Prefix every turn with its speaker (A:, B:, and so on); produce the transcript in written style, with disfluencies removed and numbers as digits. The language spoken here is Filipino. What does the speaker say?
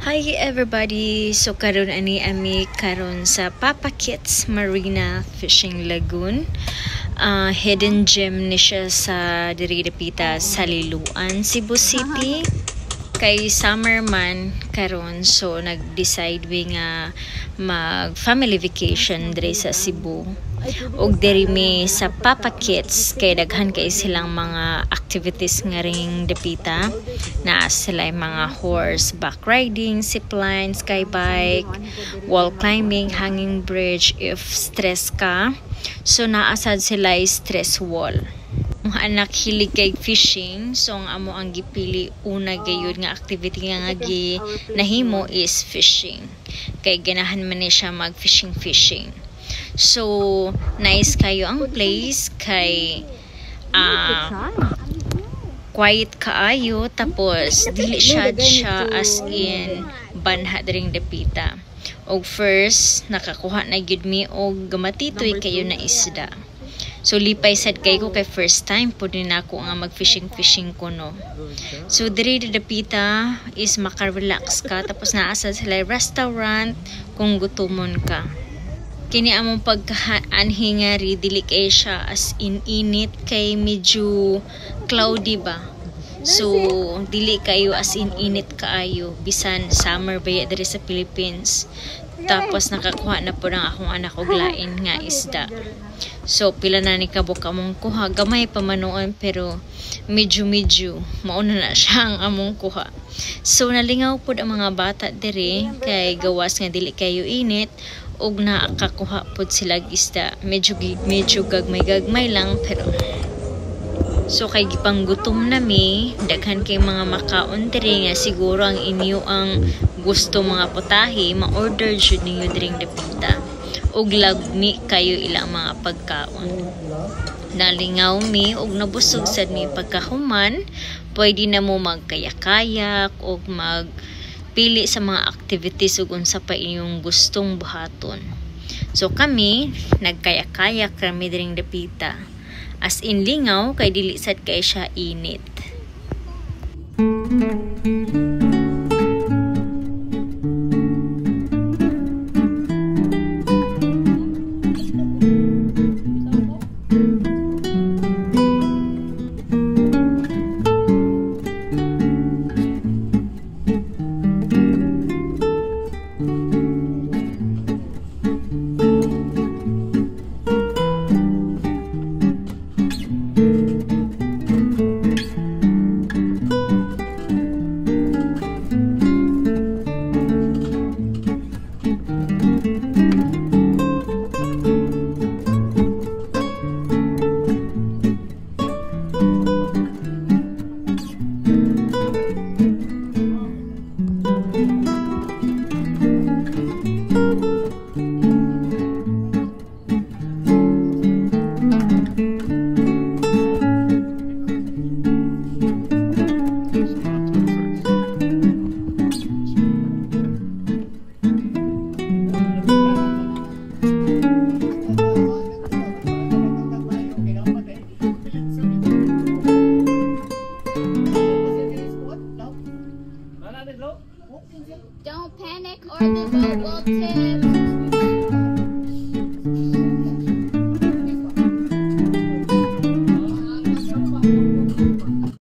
A: Hi everybody! So karon ani ami karon sa Papa Kits Marina Fishing Lagoon. Hidden gem ni siya sa diri dapita sa Liloan, Cebu City. Kay summer man karon, so nag-decide we nga mag family vacation diri sa Cebu. Og diri mi sa Papa Kits kay daghan kay silang mga activities nga ring dapita. Na sila mga horseback riding, zipline, skybike, wall climbing, hanging bridge if stress ka. So naasad sila stress wall. Mga anak hilig kay fishing, so ang amo ang gipili una gayud nga activity nga gi nahimo is fishing. Kay ganahan man ni siya mag fishing. So nice kayo ang place kay quiet kaayo, tapos dili siya as in banha dring dapita. Og first nakakuha na gyud mi og gamatitoy kayo na isda. So lipay sad kay ko kay first time pud ni nako nga mag fishing kuno. So diri dapita is maka-relax ka, tapos naasa sila restaurant kung gutomon ka. Kini among pagkaanhi nga ri dili kay siya as in init, kay medyo cloudy ba. So dili kayo as in init kaayo, bisan summer ba diri sa Philippines. Tapos nakakuha na po ng akong anak og lain nga isda. So pila na ni kabuk among kuha, gamay pa manoon pero medyo mauna na siya ang among kuha. So nalingaw pud ang mga bata diri kay gawas nga dili kayo init og nakakakuha pud sila isda. Medyo gagmay lang pero so kay gipang gutom na mi, daghan kay mga makaon diri nga siguro ang inyo ang gusto mga putahe, ma-order jud ninyo diring dapita. Og lagmi kayo ilang mga pagkaon. Nalingaw mi og nabusog sad mi pagkahuman, pwede na mo magkayak-kayak og magpili sa mga activities ug unsa pa inyong gustong buhaton. So kami nagkayak-kayak kami diring dapita. As in lingaw kay dili sad kay siya init.
B: Don't panic or the boat will tip.